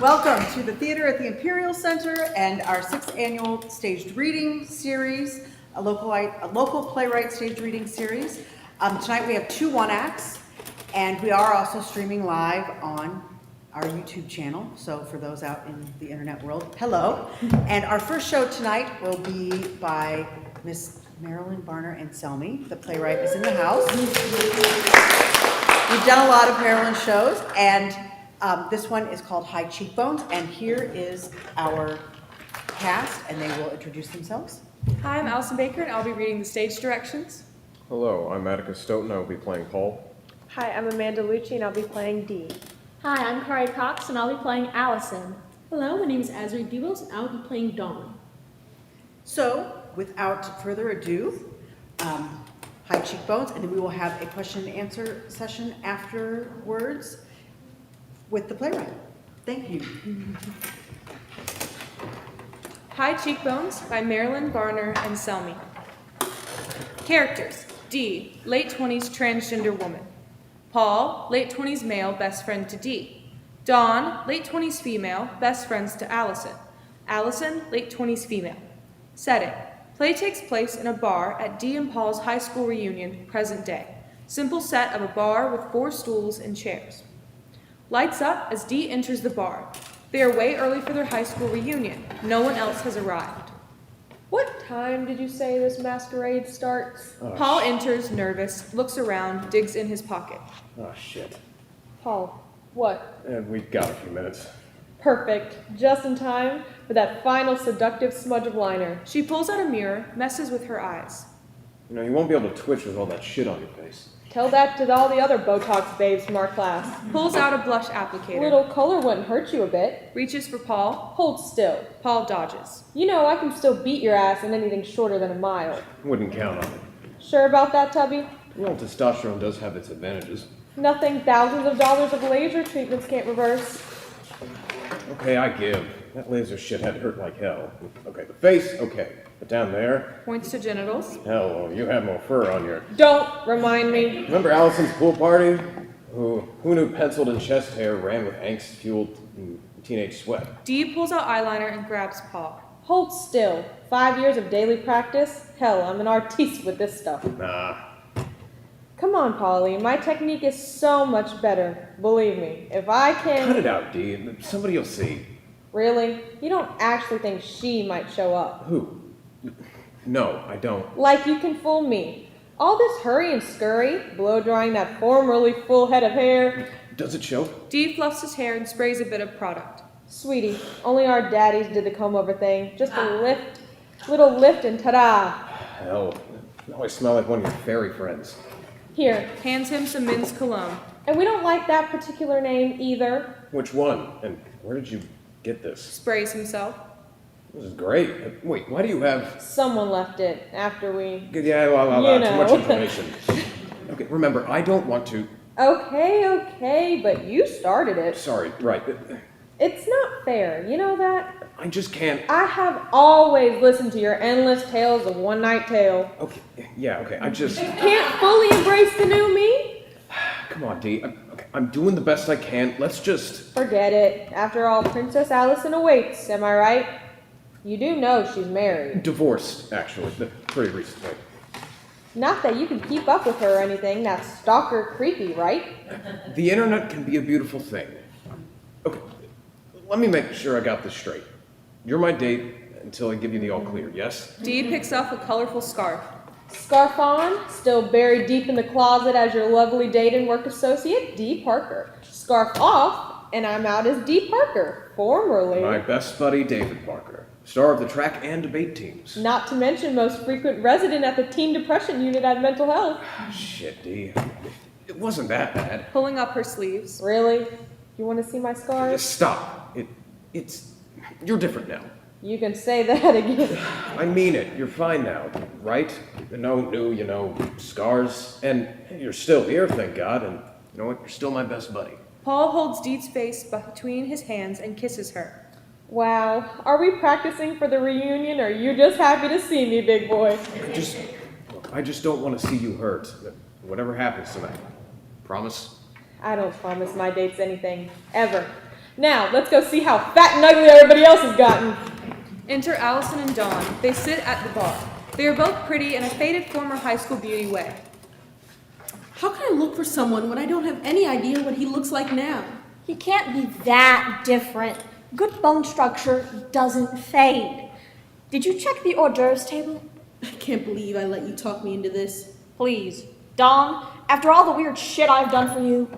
Welcome to the theater at the Imperial Center and our 6th annual staged reading series, a local playwright staged reading series. Tonight we have 2 one-acts, and we are also streaming live on our YouTube channel. So for those out in the internet world, hello. And our first show tonight will be by Miss Marilynn Anselmi. The playwright is in the house. We've done a lot of Marilynn shows, and this one is called High Cheekbones, and here is our cast, and they will introduce themselves. Hi, I'm Allison Baker, and I'll be reading the stage directions. Hello, I'm Atticus Stoughton. I will be playing Paul. Hi, I'm Amanda Lucci, and I'll be playing Dee. Hi, I'm Corrie Cox, and I'll be playing Allison. Hello, my name is Azurae, DuBose, and I'll be playing Dawn. So, without further ado, High Cheekbones, and then we will have a question and answer session afterwards with the playwright. Thank you. High Cheekbones by Marilynn Anselmi. Characters: Dee, late 20s transgender woman. Paul, late 20s male, best friend to Dee. Dawn, late 20s female, best friends to Allison. Allison, late 20s female. Setting: play takes place in a bar at Dee and Paul's high school reunion, present day. Simple set of a bar with 4 stools and chairs. Lights up as Dee enters the bar. They are way early for their high school reunion. No one else has arrived. What time did you say this masquerade starts? Paul enters, nervous, looks around, digs in his pocket. Oh, shit. Paul, what? We've got a few minutes. Perfect. Just in time for that final seductive smudge of liner. She pulls out a mirror, messes with her eyes. You know, you won't be able to twitch with all that shit on your face. Tell that to all the other Botox babes from our class. Pulls out a blush applicator. Little color wouldn't hurt you a bit. Reaches for Paul. Hold still. Paul dodges. You know I can still beat your ass in anything shorter than a mile. Wouldn't count on it. Sure about that, Tubby? Well, testosterone does have its advantages. Nothing thousands of dollars of laser treatments can't reverse. Okay, I give. That laser shit had hurt like hell. Okay, the face, okay. But down there, Points to genitals. hell, you have more fur on your... Don't remind me. Remember Allison's pool party? Who knew penciled and chest hair ran with angst-fueled teenage sweat? Dee pulls out eyeliner and grabs Paul. Hold still. 5 years of daily practice? Hell, I'm an artiste with this stuff. Nah. Come on, Polly. My technique is so much better. Believe me. If I can... Cut it out, Dee. Somebody will see. Really? You don't actually think she might show up? Who? No, I don't. Like you can fool me. All this hurry and scurry, blow-drying that formerly full head of hair. Does it show? Dee fluffs his hair and sprays a bit of product. Sweetie, only our daddies did the comb-over thing. Just a lift, little lift and ta-da. Hell, now I smell like one of your fairy friends. Here. Hands him some men's cologne. And we don't like that particular name either. Which one? And where did you get this? Sprays himself. This is great. Wait, why do you have... Someone left it after we... Yeah, You too know. much information. Okay, remember, I don't want to... Okay, but you started it. Sorry, right. It's not fair, you know that? I just can't... I have always listened to your endless tales of one-night tale. Okay, yeah, okay, I just... Can't fully embrace the new me? Come on, Dee. Okay, I'm doing the best I can. Let's just... Forget it. After all, Princess Allison awaits, am I right? You do know she's married. Divorced, actually. Pretty recently. Not that you can keep up with her or anything. That's stalker creepy, right? The internet can be a beautiful thing. Okay, let me make sure I got this straight. You're my date until I give you the all clear, yes? Dee picks up a colorful scarf. Scarf on, still buried deep in the closet as your lovely date and work associate, Dee Parker. Scarf off, and I'm out as Dee Parker, formerly. My best buddy, David Parker. Star of the track and debate teams. Not to mention most frequent resident at the teen depression unit at Mental Health. Shit, Dee. It wasn't that bad. Pulling up her sleeves. Really? You want to see my scars? Stop. It's... You're different now. You can say that again. I mean it. You're fine now, right? No new, scars. And you're still here, thank God. And you know what? You're still my best buddy. Paul holds Dee's face between his hands and kisses her. Wow. Are we practicing for the reunion, or are you just happy to see me, big boy? I just don't want to see you hurt. Whatever happens tonight. Promise? I don't promise my dates anything. Ever. Now, let's go see how fat and ugly everybody else has gotten. Enter Allison and Dawn. They sit at the bar. They are both pretty in a faded former high school beauty way. How can I look for someone when I don't have any idea what he looks like now? He can't be that different. Good bone structure doesn't fade. Did you check the hors d'oeuvres table? I can't believe I let you talk me into this. Please, Dawn, after all the weird shit I've done for you.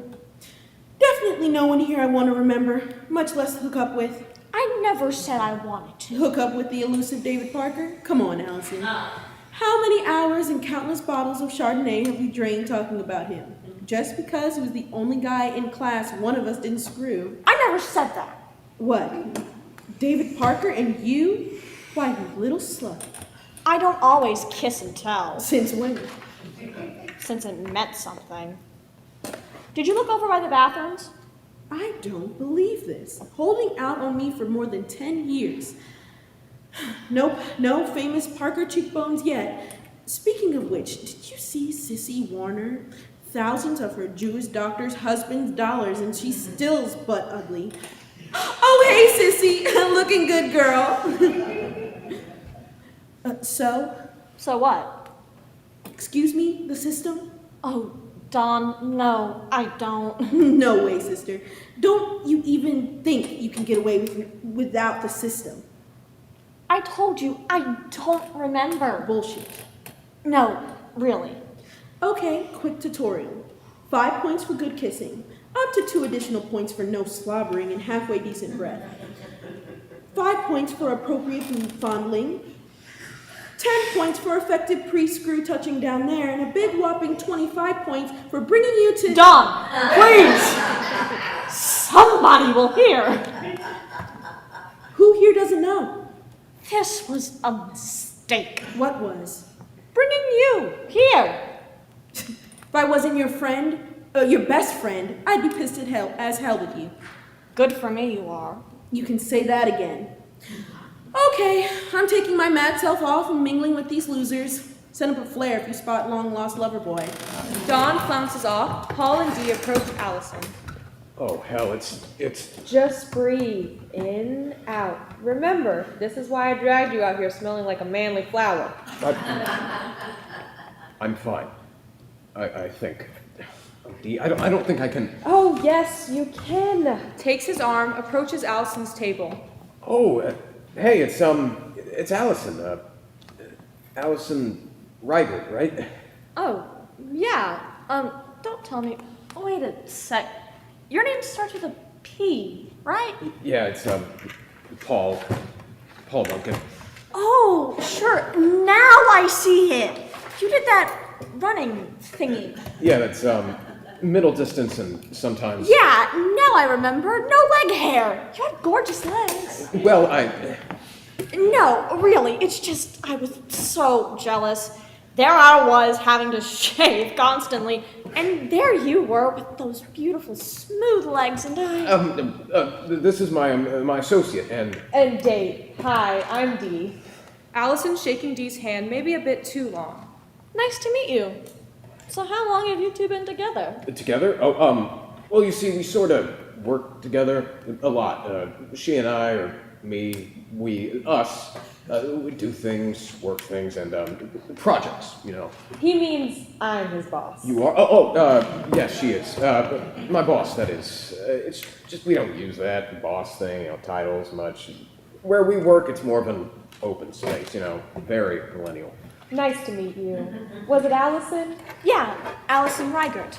Definitely no one here I want to remember, much less hook up with. I never said I wanted to. Hook up with the elusive David Parker? Come on, Allison. How many hours and countless bottles of Chardonnay have we drained talking about him? Just because he was the only guy in class one of us didn't screw. I never said that. What? David Parker and you? Why, you little slut. I don't always kiss and tell, Since when? since it meant something. Did you look over by the bathrooms? I don't believe this. Holding out on me for more than 10 years. Nope, no famous Parker cheekbones yet. Speaking of which, did you see Sissy Warner? Thousands of her Jewish doctors' husbands' dollars, and she's still's butt ugly. Oh, hey, Sissy, looking good, girl. So what? Excuse me, the system? Oh, Dawn, no, I don't. No way, sister. Don't you even think you can get away without the system. I told you, I don't remember. Bullshit. No, really. Okay, quick tutorial. 5 points for good kissing. Up to 2 additional points for no slobbering and halfway decent breath. 5 points for appropriate boob fondling. 10 points for effective pre-screw touching down there, and a big whopping 25 points for bringing you to— Dawn, please! Somebody will hear. Who here doesn't know? This was a mistake. What was? Bringing you here. If I wasn't your friend, your best friend, I'd be pissed as hell with you. Good for me, you are. You can say that again. Okay, I'm taking my mad self off and mingling with these losers. Send up a flare if you spot long-lost lover boy. Dawn flounces off. Paul and Dee approach Allison. Oh, hell, it's... Just breathe. In, out. Remember, this is why I dragged you out here smelling like a manly flower. I'm fine. I think. Dee, I don't think I can... Oh, yes, you can. Takes his arm, approaches Allison's table. Oh, hey, it's Allison. Allison Ryder, right? Oh, yeah. Don't tell me. Wait a sec. Your name starts with a P, right? Yeah, it's, Paul Duncan. Oh, sure. Now I see it. You did that running thingy. Yeah, that's, middle distance and sometimes... Yeah, now I remember. No leg hair. You had gorgeous legs. Well, No, really. It's just I was so jealous. There I was having to shave constantly, and there you were with those beautiful smooth legs, and I... this is my associate, and... And date. Hi, I'm Dee. Allison shaking Dee's hand, maybe a bit too long. Nice to meet you. So how long have you two been together? Together? Oh, well, you see, we sort of work together a lot. She and I, or me, us, we do things, work things, and projects, you know. He means I'm his boss. You are? Yes, she is. My boss, that is. It's just, we don't use that boss thing, titles much. Where we work, it's more of an open space, very millennial. Nice to meet you. Was it Allison? Yeah, Allison Reigert.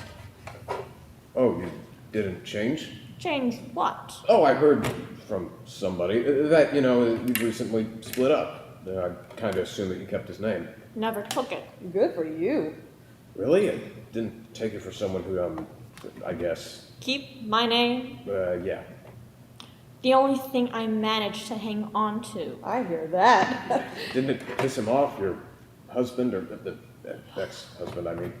Oh, you didn't change? Change what? Oh, I heard from somebody that, you recently split up. I kind of assumed that you kept his name. Never took it. Good for you. Really? I didn't take it for someone who, I guess... Keep my name. Yeah. The only thing I managed to hang on to. I hear that. Didn't it piss him off, your husband, or the ex-husband, I mean?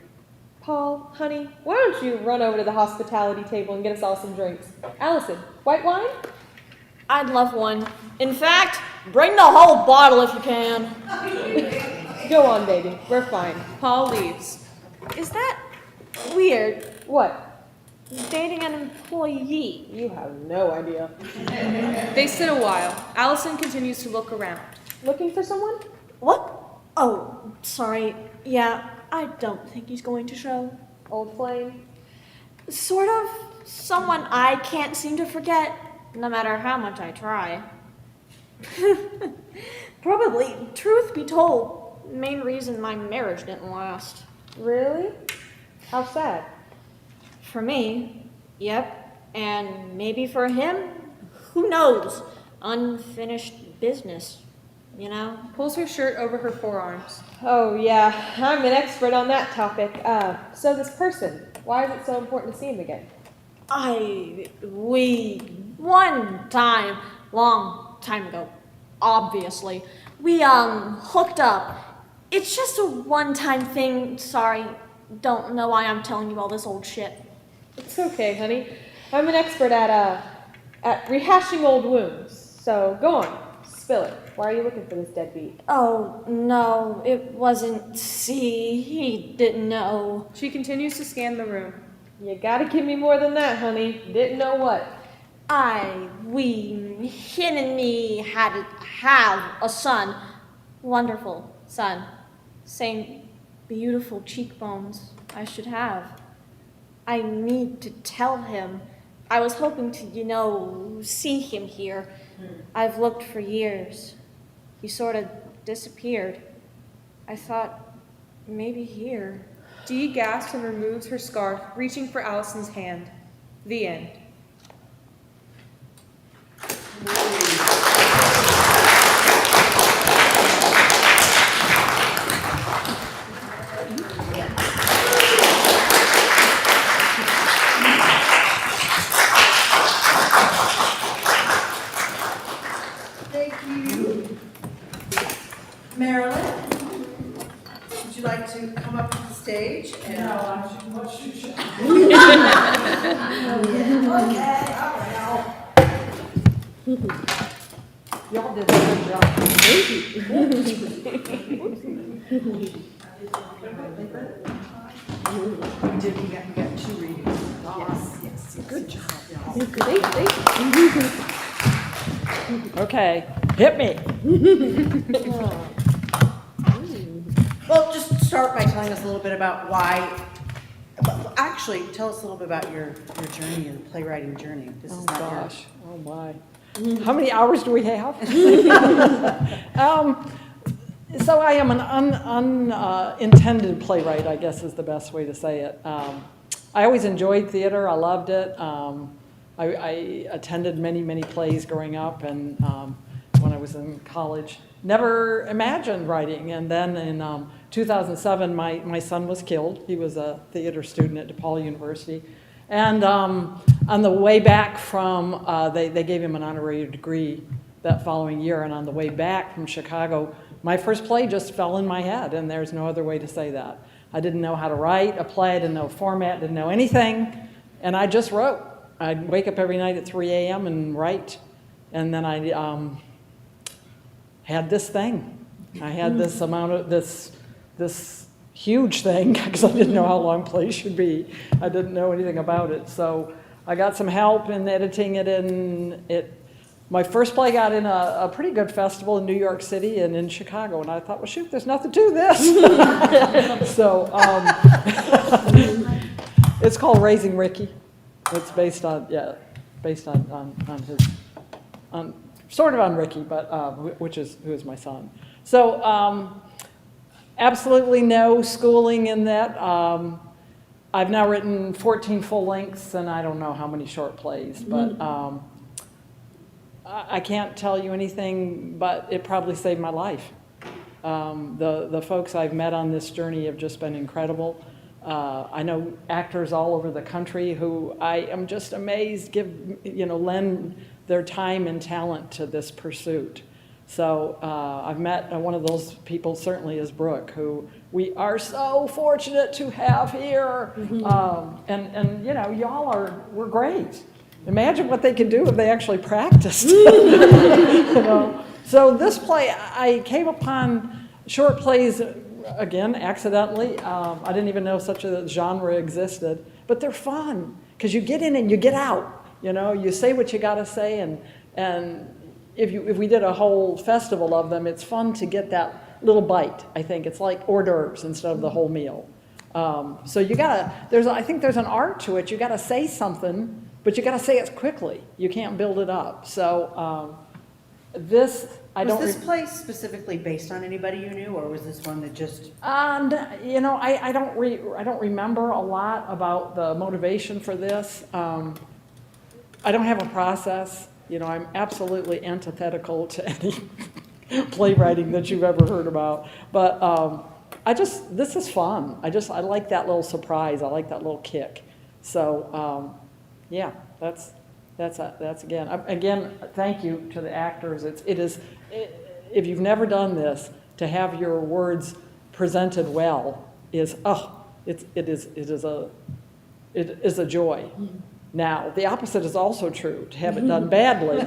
Paul, honey, why don't you run over to the hospitality table and get us all some drinks? Allison, white wine? I'd love one. In fact, bring the whole bottle if you can. Go on, baby. We're fine. Paul leaves. Is that weird? What? dating an employee. You have no idea. They sit a while. Allison continues to look around. Looking for someone? What? Oh, sorry. Yeah, I don't think he's going to show. Old flame? Sort of someone I can't seem to forget, no matter how much I try. Probably, truth be told, main reason my marriage didn't last. Really? How sad. For me, yep. And maybe for him, who knows? Unfinished business, you know? Pulls her shirt over her forearms. Oh, yeah. I'm an expert on that topic. So this person, why is it so important to see him again? One time, long time ago, obviously, we, hooked up. It's just a one-time thing. Sorry, don't know why I'm telling you all this old shit. It's okay, honey. I'm an expert at rehashing old wounds. So go on, spill it. Why are you looking for this deadbeat? Oh, no, it wasn't. See, he didn't know. She continues to scan the room. You gotta give me more than that, honey. Didn't know what? Him and me have a son. Wonderful son. Same beautiful cheekbones I should have. I need to tell him. I was hoping to, see him here. I've looked for years. He sort of disappeared. I thought maybe here. Dee gasps and removes her scarf, reaching for Allison's hand. The end. Thank you. Marilynn, would you like to come up to the stage? And No, I'm too much too shy. Y'all did a good job. we did, we got 2 readings. Yes. Good job, y'all. Thanks. Okay, hit me. Well, just start by telling us a little bit about why. Actually, tell us a little bit about your journey, your playwriting journey. This Oh is not gosh, oh my. How many hours do we have? So I am an unintended playwright, I guess is the best way to say it. I always enjoyed theater, I loved it. I attended many plays growing up, and when I was in college, never imagined writing. And then in 2007, my son was killed. He was a theater student at DePaul University. And on the way back from, they gave him an honorary degree that following year, and on the way back from Chicago, my first play just fell in my head, and there's no other way to say that. I didn't know how to write a play, I didn't know format, didn't know anything, and I just wrote. I'd wake up every night at 3 a.m. and write, and then I had this thing. I had this amount of, this huge thing, because I didn't know how long plays should be. I didn't know anything about it, so I got some help in editing it, and my first play got in a pretty good festival in New York City and in Chicago, and I thought, well, shoot, there's nothing to this. So it's called Raising Ricky. It's based on his, sort of on Ricky, but who is my son. So absolutely no schooling in that. I've now written 14 full lengths and I don't know how many short plays, but I can't tell you anything, but it probably saved my life. The folks I've met on this journey have just been incredible. I know actors all over the country who I am just amazed lend their time and talent to this pursuit. So I've met one of those people certainly is Brooke, who we are so fortunate to have here. And y'all we're great. Imagine what they could do if they actually practiced. So this play, I came upon short plays again, accidentally. I didn't even know such a genre existed, but they're fun. because you get in and you get out, you know, you say what you gotta say, and if we did a whole festival of them, it's fun to get that little bite, I think. It's like hors d'oeuvres instead of the whole meal. So you gotta, I think there's an art to it. You gotta say something, but you gotta say it quickly. You can't build it up. So this, Was this play specifically based on anybody you knew, or was this one that just? And you know, I don't remember a lot about the motivation for this. I don't have a process. You know, I'm absolutely antithetical to any playwriting that you've ever heard about. But this is fun. I like that little surprise. I like that little kick. So yeah, that's again, thank you to the actors. If you've never done this, to have your words presented well is a joy. Now, the opposite is also true. To have it done badly,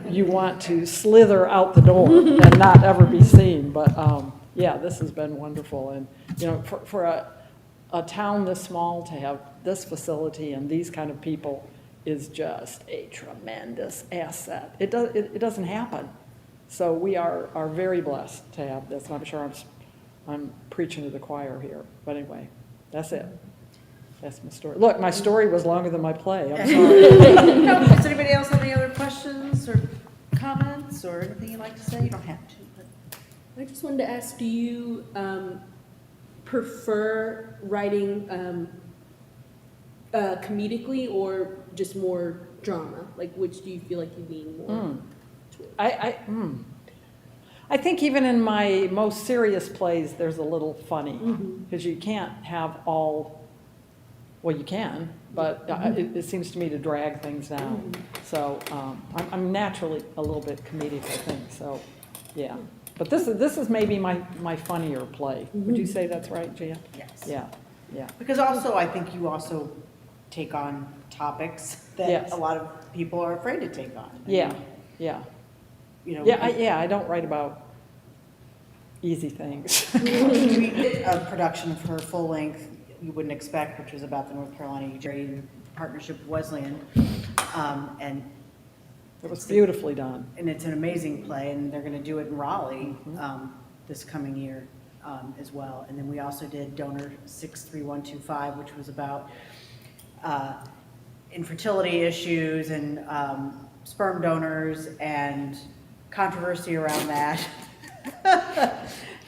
you want to slither out the door and not ever be seen. But yeah, this has been wonderful. And you know, for a town this small to have this facility and these kind of people is just a tremendous asset. It doesn't happen. So we are very blessed to have this. And I'm sure I'm preaching to the choir here. But anyway, that's it. That's my story. Look, my story was longer than my play. I'm sorry. No, does anybody else have any other questions or comments or anything you'd like to say? You don't have to. But. I just wanted to ask, do you prefer writing comedically or just more drama? Like, which do you feel like you lean more towards? I think even in my most serious plays, there's a little funny, because you can't have all. Well, you can, but it seems to me to drag things down. So I'm naturally a little bit comedic, I think. So, yeah. But this is maybe my funnier play. Would you say that's right, Jan? Yes. Yeah. Because also, I think you also take on topics that a lot of people are afraid to take on. Yeah. You know. I don't write about easy things. We did a production of her full length. You wouldn't expect, which was about the North Carolina Azurae partnership with Wesleyan, and It was beautifully done. And it's an amazing play, and they're going to do it in Raleigh this coming year as well. And then we also did Donor 63125, which was about infertility issues and sperm donors and controversy around that.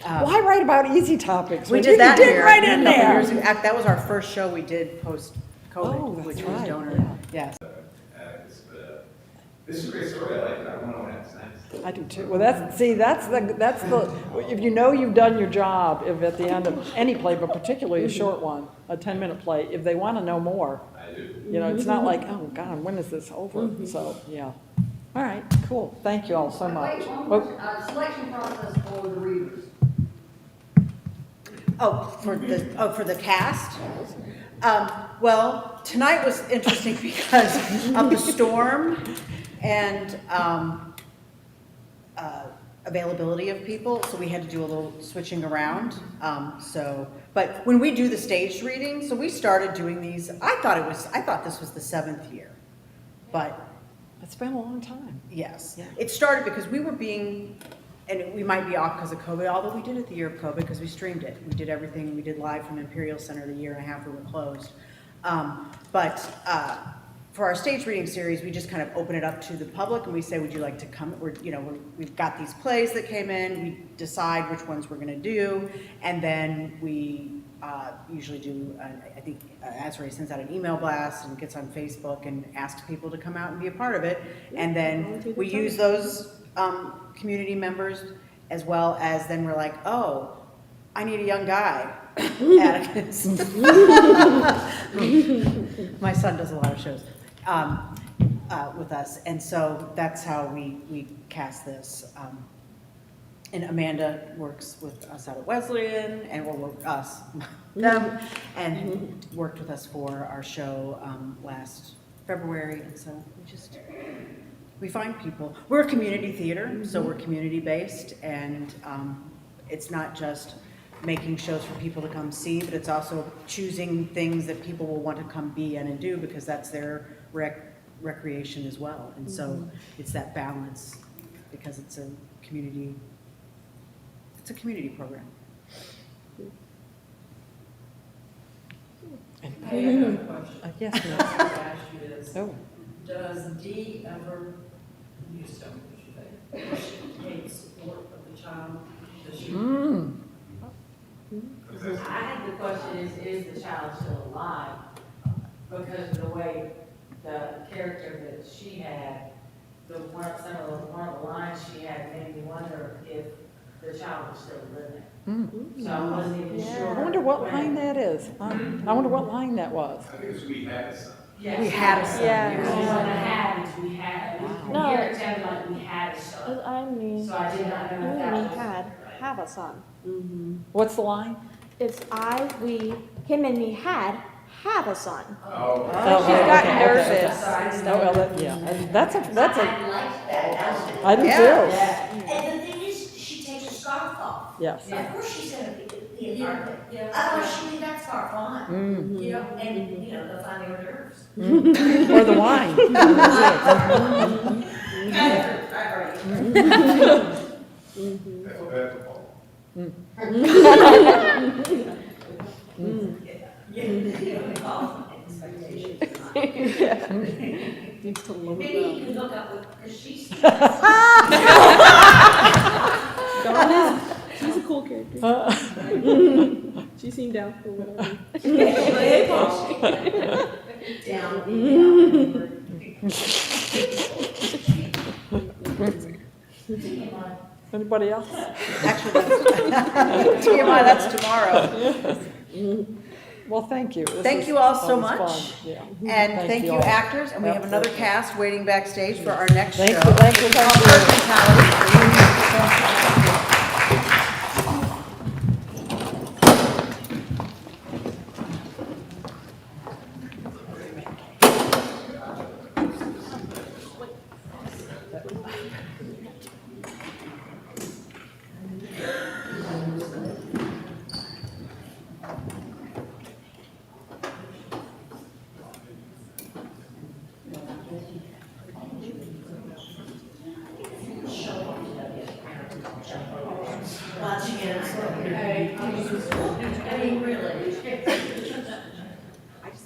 Why write about easy topics? We did that you did here right in a couple there. years ago. That was our first show we did post-COVID, which was right, Donor. Yes. Atticus, but this is a great story. I like it. I want to know what happens next. I do too. Well, that's the if you know you've done your job, if at the end of any play, but particularly a short one, a 10-minute play, if they want to know more, I do. you know, it's not like, oh God, when is this over? So yeah. All right, cool. Thank you all so much. Selection process for the readers. For the cast? Well, tonight was interesting because of the storm and availability of people, so we had to do a little switching around. But when we do the staged reading, so we started doing these. I thought this was the 7th year, but it's been a long time. yes, Yeah. it started because we were being. And we might be off because of COVID, although we did it the year of COVID because we streamed it. We did everything. We did live from Imperial Center the year and a half we were closed. But for our stage reading series, we just kind of open it up to the public and we say, would you like to come? We've got these plays that came in. We decide which ones we're going to do. And then we usually do, I think Azurae sends out an email blast and gets on Facebook and asks people to come out and be a part of it. And then we use those community members, as well as then we're like, oh, I need a young guy, Atticus. My son does a lot of shows with us, and so that's how we cast this. And Amanda works with us out at Wesleyan, and them, and worked with us for our show last February, and so we find people. We're a community theater, so we're community-based, and it's not just making shows for people to come see, but it's also choosing things that people will want to come be in and do because that's their recreation as well. And so it's that balance because it's a community program. I have a question. Yes, I ma'am. have to ask you this. Oh. Does Dee ever, you just tell me what you think, does she take support of the child? Does she? I had the question is the child still alive? Because of the way the character that she had, one of the lines she had made me wonder if the child was still living. So I wasn't even sure. I wonder what line that is. I wonder what line that was. I think it's We Had a Son. Yes. We had a son. Yeah. It wasn't a had, we had, No. here it sounded like we had a son. I mean, So I did not know if that was. have a son. What's the line? It's him and me have a son. Oh. she's got okay. nervous. Oh, well, that's a, I like that. I do Yeah. too. And the thing is, she takes her scarf off. Yes. Of course she's gonna be apartment. Otherwise she leave that scarf on. You know, and, you know, they'll find their nerves. Or the wine. That's a ball. Maybe you can hook up with, because she's. She's a cool character. She seemed down for whatever. Anybody else? Actually, TMI, that's tomorrow. Well, thank you. Thank you all so that was much. fun. Yeah. And thank you, all. actors, and we have another Absolutely. cast waiting backstage for our next show. Thank you, thank you, thank Called you. Herd Mentality. Watching it, I mean, really.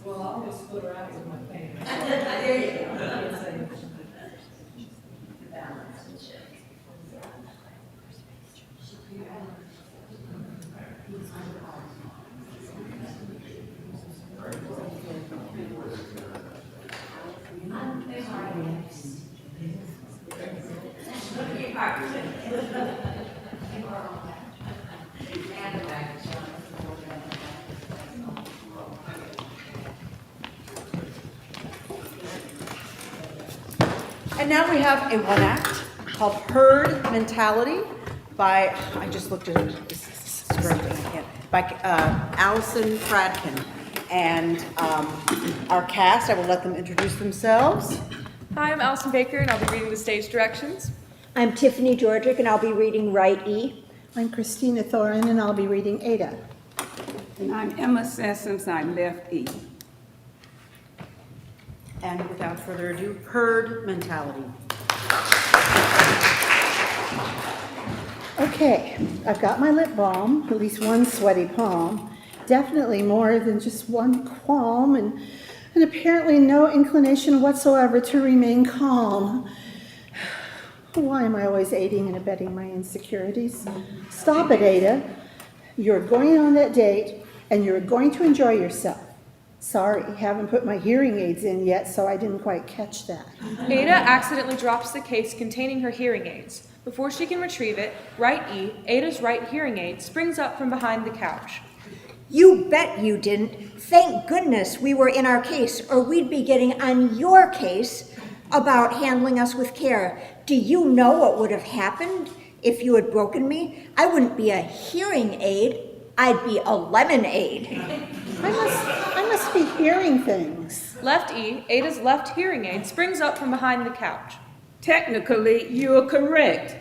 Well, I'll just split her out with my family. There you go. And now we have a one act called Herd Mentality by, I just looked at it, this is great, I can't, by Allison Fradkin. And our cast, I will let them introduce themselves. Hi, I'm Allison Baker, and I'll be reading the stage directions. I'm Tiffany Georgic, and I'll be reading Right E. I'm Christina Thorin, and I'll be reading Ada. And I'm Emma Sessoms, I'm Left E. And without further ado, Herd Mentality. Okay, I've got my lip balm, at least one sweaty palm, definitely more than just one qualm, and apparently no inclination whatsoever to remain calm. Why am I always aiding and abetting my insecurities? Stop it, Ada. You're going on that date, and you're going to enjoy yourself. Sorry, haven't put my hearing aids in yet, so I didn't quite catch that. Ada accidentally drops the case containing her hearing aids. Before she can retrieve it, Right E, Ada's right hearing aid, springs up from behind the couch. You bet you didn't. Thank goodness we were in our case, or we'd be getting on your case about handling us with care. Do you know what would have happened if you had broken me? I wouldn't be a hearing aid, I'd be a lemonade. I must be hearing things. Left E, Ada's left hearing aid, springs up from behind the couch. Technically, you are correct.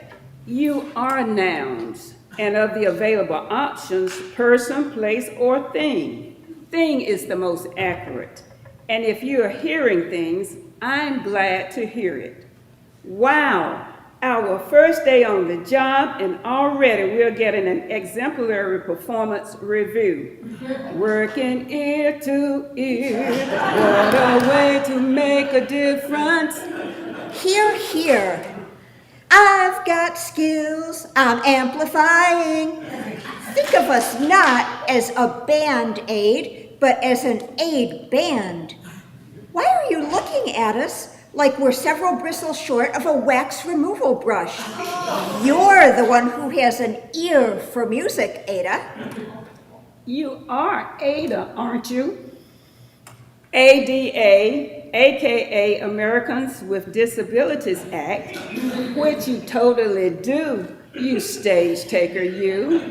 You are nouns. and of the available options, person, place, or thing. Thing is the most accurate. And if you're hearing things, I'm glad to hear it. Wow, our first day on the job, and already we're getting an exemplary performance review. Working ear to ear, what a way to make a difference. Hear, hear. I've got skills, I'm amplifying. Think of us not as a band-aid, but as an aid band. Why are you looking at us like we're several bristles short of a wax removal brush? You're the one who has an ear for music, Ada. You are Ada, aren't you? ADA, aka Americans with Disabilities Act, which you totally do, you stage taker, you.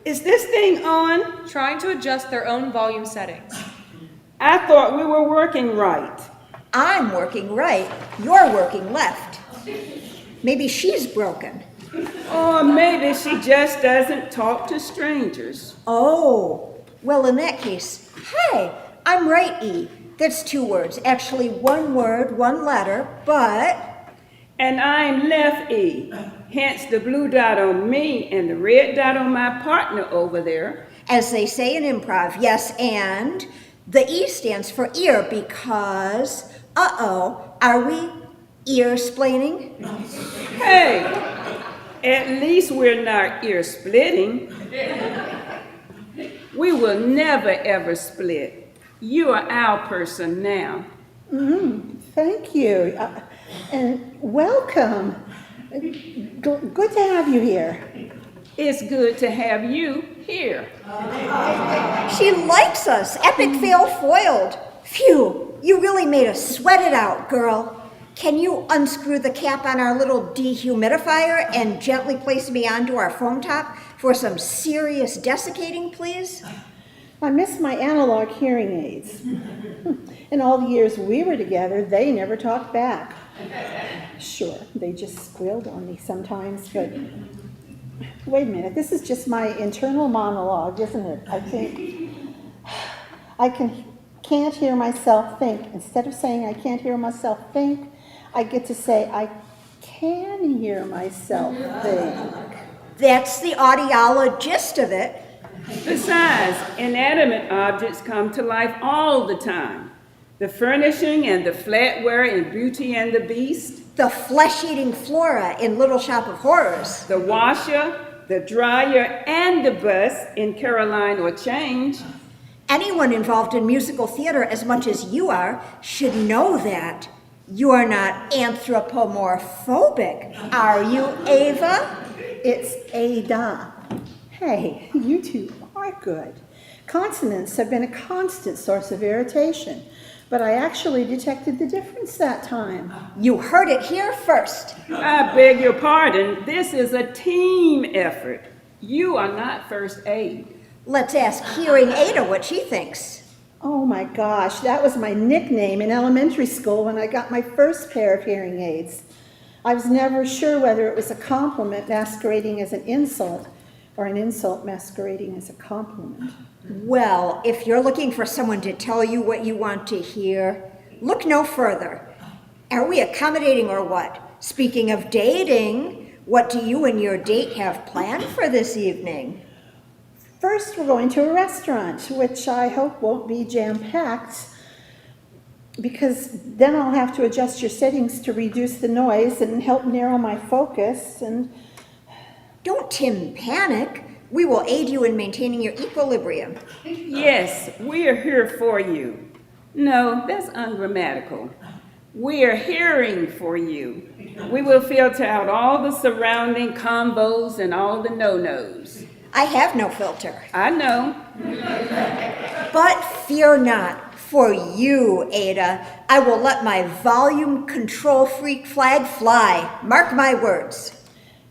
Is this thing on? Trying to adjust their own volume settings. I thought we were working right. I'm working right, you're working left. Maybe she's broken. Or maybe she just doesn't talk to strangers. Oh, well in that case, hi, I'm right E. That's 2 words, actually 1 word, 1 letter, but... And I'm left E, hence the blue dot on me and the red dot on my partner over there. As they say in improv, yes, and the E stands for ear because, are we ear-splaining? Hey, at least we're not ear-splitting. We will never ever split. You are our person now. Thank you. And welcome. Good to have you here. It's good to have you here. She likes us. Epic fail foiled. Phew, you really made us sweat it out, girl. Can you unscrew the cap on our little dehumidifier and gently place me onto our foam top for some serious desiccating, please? I miss my analog hearing aids. In all the years we were together, they never talked back. Sure, they just squealed on me sometimes, but wait a minute, this is just my internal monologue, isn't it? I think I can't hear myself think. Instead of saying I can't hear myself think, I get to say I can hear myself think. That's the audiologist of it. Besides, inanimate objects come to life all the time. The furnishing and the flatware in Beauty and the Beast. The flesh-eating Flora in Little Shop of Horrors. The washer, the dryer, and the bus in Caroline or Change. Anyone involved in musical theater as much as you are should know that. You are not anthropomorphobic, are you, Ava? It's Ada. Hey, you two are good. Consonants have been a constant source of irritation, but I actually detected the difference that time. You heard it here first. I beg your pardon. This is a team effort. You are not first aid. Let's ask Hearing Ada what she thinks. Oh my gosh, that was my nickname in elementary school when I got my first pair of hearing aids. I was never sure whether it was a compliment masquerading as an insult or an insult masquerading as a compliment. Well, if you're looking for someone to tell you what you want to hear, look no further. Are we accommodating or what? Speaking of dating, what do you and your date have planned for this evening? First, we're going to a restaurant, which I hope won't be jam-packed, because then I'll have to adjust your settings to reduce the noise and help narrow my focus, and... Don't panic. We will aid you in maintaining your equilibrium. Yes, we are here for you. No, that's ungrammatical. We are hearing for you. We will filter out all the surrounding combos and all the no-nos. I have no filter. I know. But fear not. For you, Ada, I will let my volume control freak flag fly. Mark my words.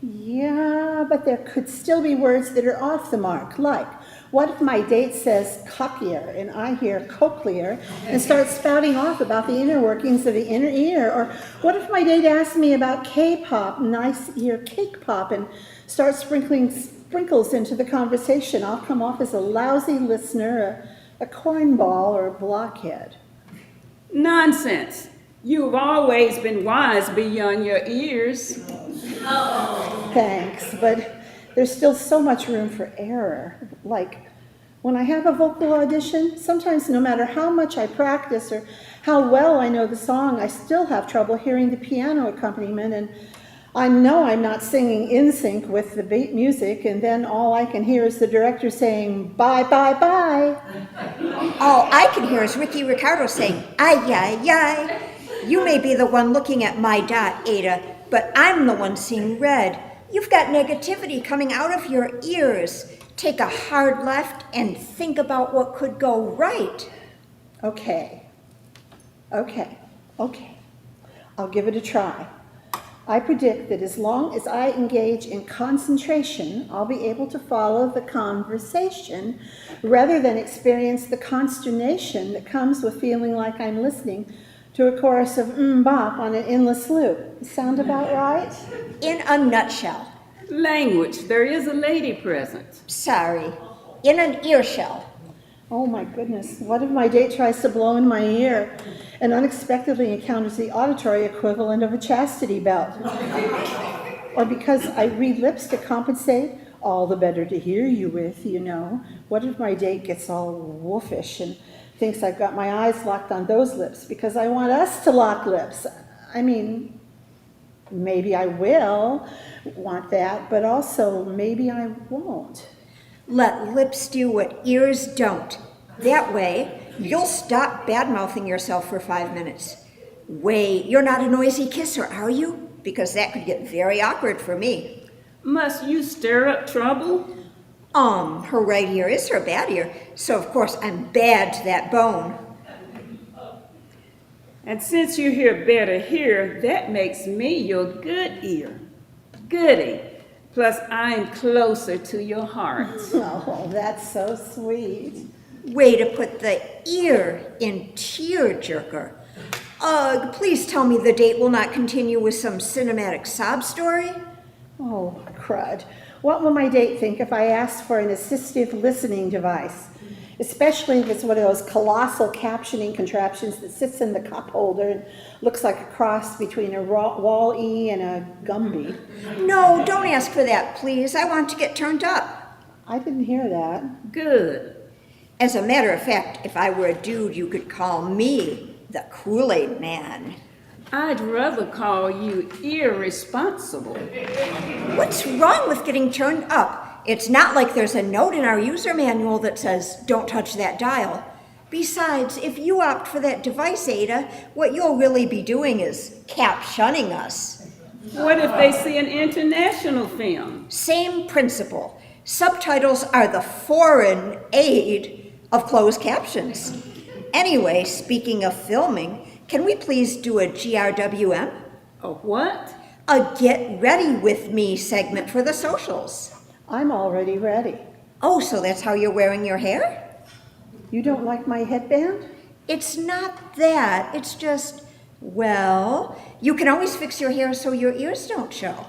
Yeah, but there could still be words that are off the mark, like, what if my date says cockier and I hear cochlear and start spouting off about the inner workings of the inner ear? Or what if my date asks me about K-pop and I hear cake pop and start sprinkling sprinkles into the conversation? I'll come off as a lousy listener, a cornball, or a blockhead. Nonsense. You've always been wise beyond your ears. Thanks, but there's still so much room for error. Like, when I have a vocal audition, sometimes no matter how much I practice or how well I know the song, I still have trouble hearing the piano accompaniment, and I know I'm not singing in sync with the beat music, and then all I can hear is the director saying, bye, bye, bye. All I can hear is Ricky Ricardo saying, ay, ay, ay. You may be the one looking at my dot, Ada, but I'm the one seeing red. You've got negativity coming out of your ears. Take a hard left and think about what could go right. Okay. I'll give it a try. I predict that as long as I engage in concentration, I'll be able to follow the conversation rather than experience the consternation that comes with feeling like I'm listening to a chorus of bop on an endless loop. Sound about right? In a nutshell. Language. There is a lady present. Sorry. In an earshell. Oh my goodness, what if my date tries to blow in my ear and unexpectedly encounters the auditory equivalent of a chastity belt? Or because I read lips to compensate, all the better to hear you with, you know. What if my date gets all wolfish and thinks I've got my eyes locked on those lips because I want us to lock lips? I mean, maybe I will want that, but also maybe I won't. Let lips do what ears don't. That way, you'll stop bad-mouthing yourself for 5 minutes. Wait, you're not a noisy kisser, are you? Because that could get very awkward for me. Must you stir up trouble? Her right ear is her bad ear, so of course I'm bad to that bone. And since you hear better here, that makes me your good ear. Goody. Plus, I'm closer to your heart. Oh, that's so sweet. Way to put the ear in tear-jerker. Ugh, please tell me the date will not continue with some cinematic sob story? Oh, crud. What will my date think if I ask for an assistive listening device? Especially if it's one of those colossal captioning contraptions that sits in the cup holder and looks like a cross between a Wall-E and a Gumby. No, don't ask for that, please. I want to get turned up. I didn't hear that. Good. As a matter of fact, if I were a dude, you could call me the Kool-Aid Man. I'd rather call you irresponsible. What's wrong with getting turned up? It's not like there's a note in our user manual that says, don't touch that dial. Besides, if you opt for that device, Ada, what you'll really be doing is captioning us. What if they see an international film? Same principle. Subtitles are the foreign aid of closed captions. Anyway, speaking of filming, can we please do a GRWM? A what? A Get Ready With Me segment for the socials. I'm already ready. Oh, so that's how you're wearing your hair? You don't like my headband? It's not that. It's just, well, you can always fix your hair so your ears don't show.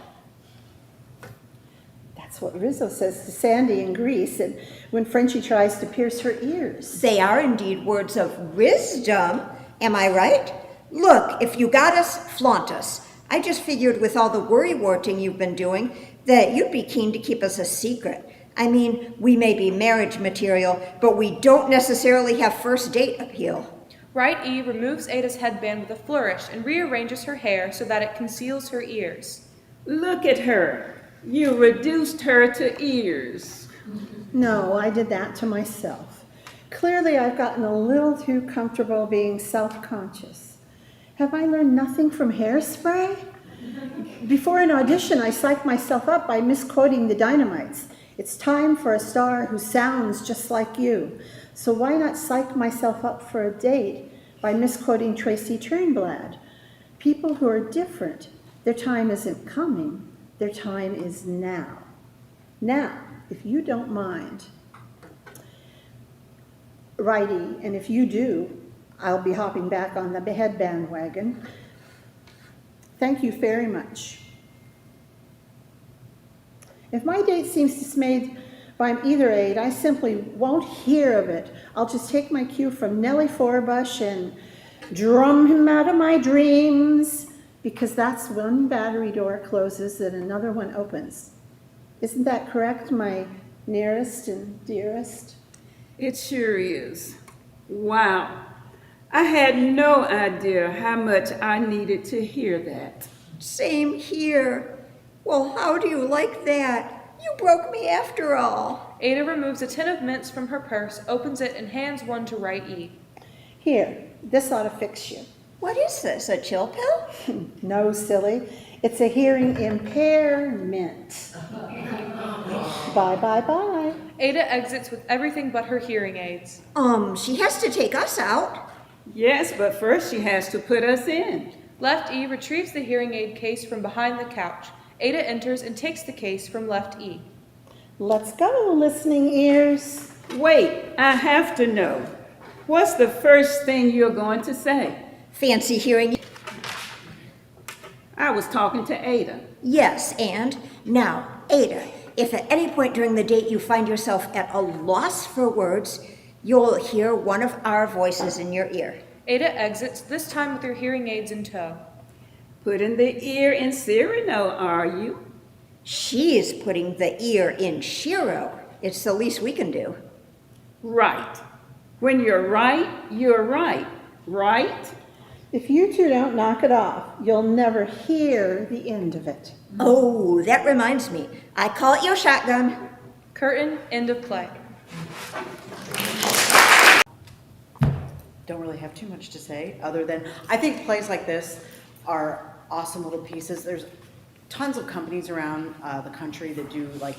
That's what Rizzo says to Sandy in Greece, and when Frenchie tries to pierce her ears. They are indeed words of wisdom. Am I right? Look, if you got us, flaunt us. I just figured with all the worry-warting you've been doing that you'd be keen to keep us a secret. I mean, we may be marriage material, but we don't necessarily have first date appeal. Right E removes Ada's headband with a flourish and rearranges her hair so that it conceals her ears. Look at her. You reduced her to ears. No, I did that to myself. Clearly, I've gotten a little too comfortable being self-conscious. Have I learned nothing from Hairspray? Before an audition, I psyched myself up by misquoting the Dynamites. It's time for a star who sounds just like you. So why not psych myself up for a date by misquoting Tracy Turnblad? People who are different, their time isn't coming, Their time is now. Now, if you don't mind, righty, and if you do, I'll be hopping back on the head bandwagon. Thank you very much. If my date seems dismayed by either aid, I simply won't hear of it. I'll just take my cue from Nellie Forbush and drum him out of my dreams, because that's one battery door closes and another one opens. Isn't that correct, my nearest and dearest? It sure is. Wow. I had no idea how much I needed to hear that. Same here. Well, how do you like that? You broke me after all. Ada removes a tin of mints from her purse, opens it, and hands one to Right E. Here, this ought to fix you. What is this, a chill pill? No, silly. It's a hearing impairment. Bye, bye, bye. Ada exits with everything but her hearing aids. She has to take us out. Yes, but first she has to put us in. Left E retrieves the hearing aid case from behind the couch. Ada enters and takes the case from Left E. Let's go, listening ears. Wait, I have to know. What's the first thing you're going to say? Fancy hearing. I was talking to Ada. Yes, and now, Ada, if at any point during the date you find yourself at a loss for words, you'll hear one of our voices in your ear. Ada exits, this time with her hearing aids in tow. Putting the ear in Cyrano, are you? She's putting the ear in Shiro. It's the least we can do. Right. When you're right, right? If you two don't knock it off, you'll never hear the end of it. Oh, that reminds me. I call it your shotgun. Curtain, end of play. Don't really have too much to say, other than, I think plays like this are awesome little pieces. There's tons of companies around the country that do, like,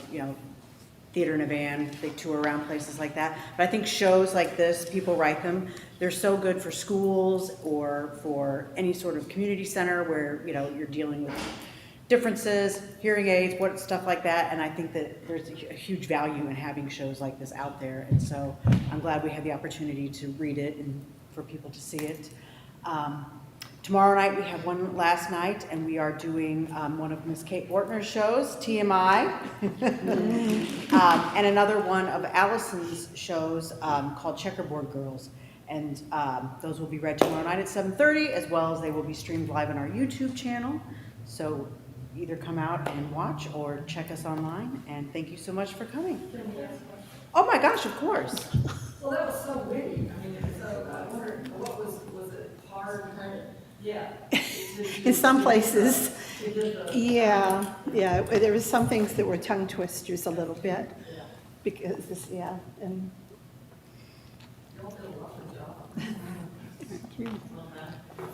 theater in a van. They tour around places like that. But I think shows like this, people write them. They're so good for schools or for any sort of community center where, you're dealing with differences, hearing aids, stuff like that. And I think that there's a huge value in having shows like this out there. And so I'm glad we had the opportunity to read it and for people to see it. Tomorrow night we have one last night, and we are doing one of Miss Kate Bortner's shows, TMI, and another one of Allison's shows called Checkerboard Girls. And those will be read tomorrow night at 7:30, as well as they will be streamed live on our YouTube channel. So either come out and watch or check us online. And thank you so much for coming. Oh my gosh, of course. Well, that was so witty. So I wondered, was it hard? Yeah. In some places, yeah, there was some things that were tongue twisters a little bit, because and.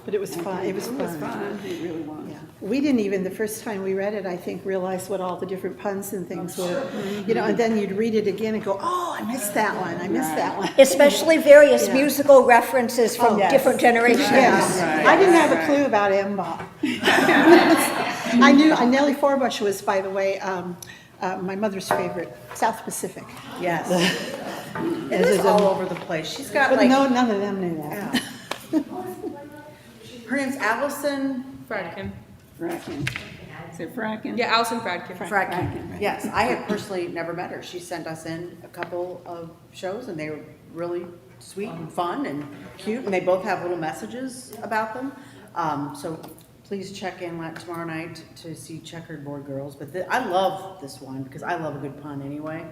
But it was fun. It was fun. It really was. Yeah. We didn't even, the first time we read it, I think, realize what all the different puns and things were. And then you'd read it again and go, oh, I missed that one. I missed that one. Especially various musical references from different generations. Yes. I didn't have a clue about M-Bop. I knew Nellie Forbush was, by the way, my mother's favorite, South Pacific. Yes. It is all over the place. She's got But no, none of them knew that. Yeah. Her name's Allison Fradkin. Is it Fradkin? Yeah, Allison Fradkin. Fradkin. Yes, I had personally never met her. She sent us in a couple of shows, and they were really sweet and fun and cute, and they both have little messages about them. So please check in tomorrow night to see Checkerboard Girls. But I love this one because I love a good pun anyway.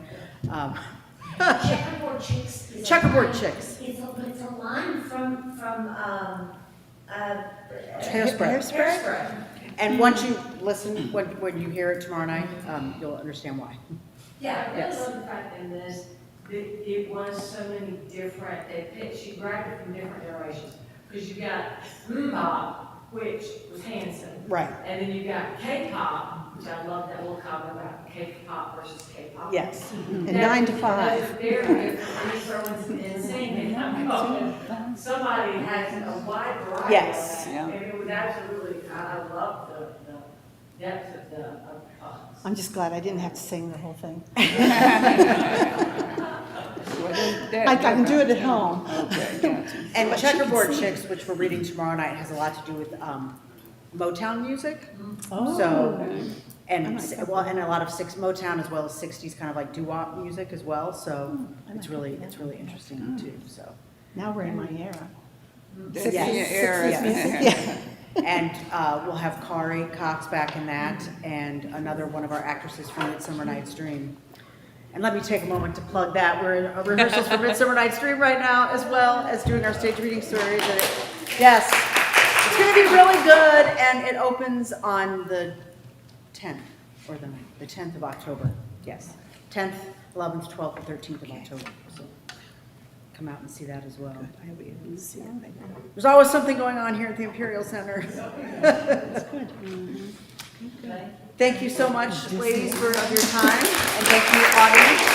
Checkerboard Chicks. Checkerboard Chicks. It's a line from Hairspray. And once you listen, when you hear it tomorrow night, you'll understand why. Yeah, I really Yes. love the fact in this that it was so many different, she grabbed it from different generations. Because you got Bob, which was Hanson. Right. And then you got K-pop, which I love that little comment about K-pop versus K-pop. Yes. And 9 to 5. That's very different. And you throw in singing, I'm going, somebody has a wide variety Yes. of that. And it was absolutely, I love the depth of I'm just glad I didn't have to sing the whole thing. Well, I can do it at home. Okay, gotcha. And But she Checkerboard can sing. Chicks, which we're reading tomorrow night, has a lot to do with Motown music. Oh. So, and I like that. well, and a lot of Motown as well as 60s kind of like doo-wop music as well. So it's really interesting too. So. Now we're in my era. That's Yes. in your era. Yeah. And we'll have Corrie Cox back in that, and another one of our actresses from Midsummer Night's Dream. And let me take a moment to plug that. We're in rehearsals for Midsummer Night's Dream right now, as well as doing our stage reading series. And yes, it's going to be really good, and it opens on the 10th, or the 10th of October. Yes, 10th, 11th, 12th, and 13th of October. So come out and see that as well. I hope you can see it. There's always something going on here at the Imperial Center. That's good. Thank you so much, ladies, for your time, and thank you, audience.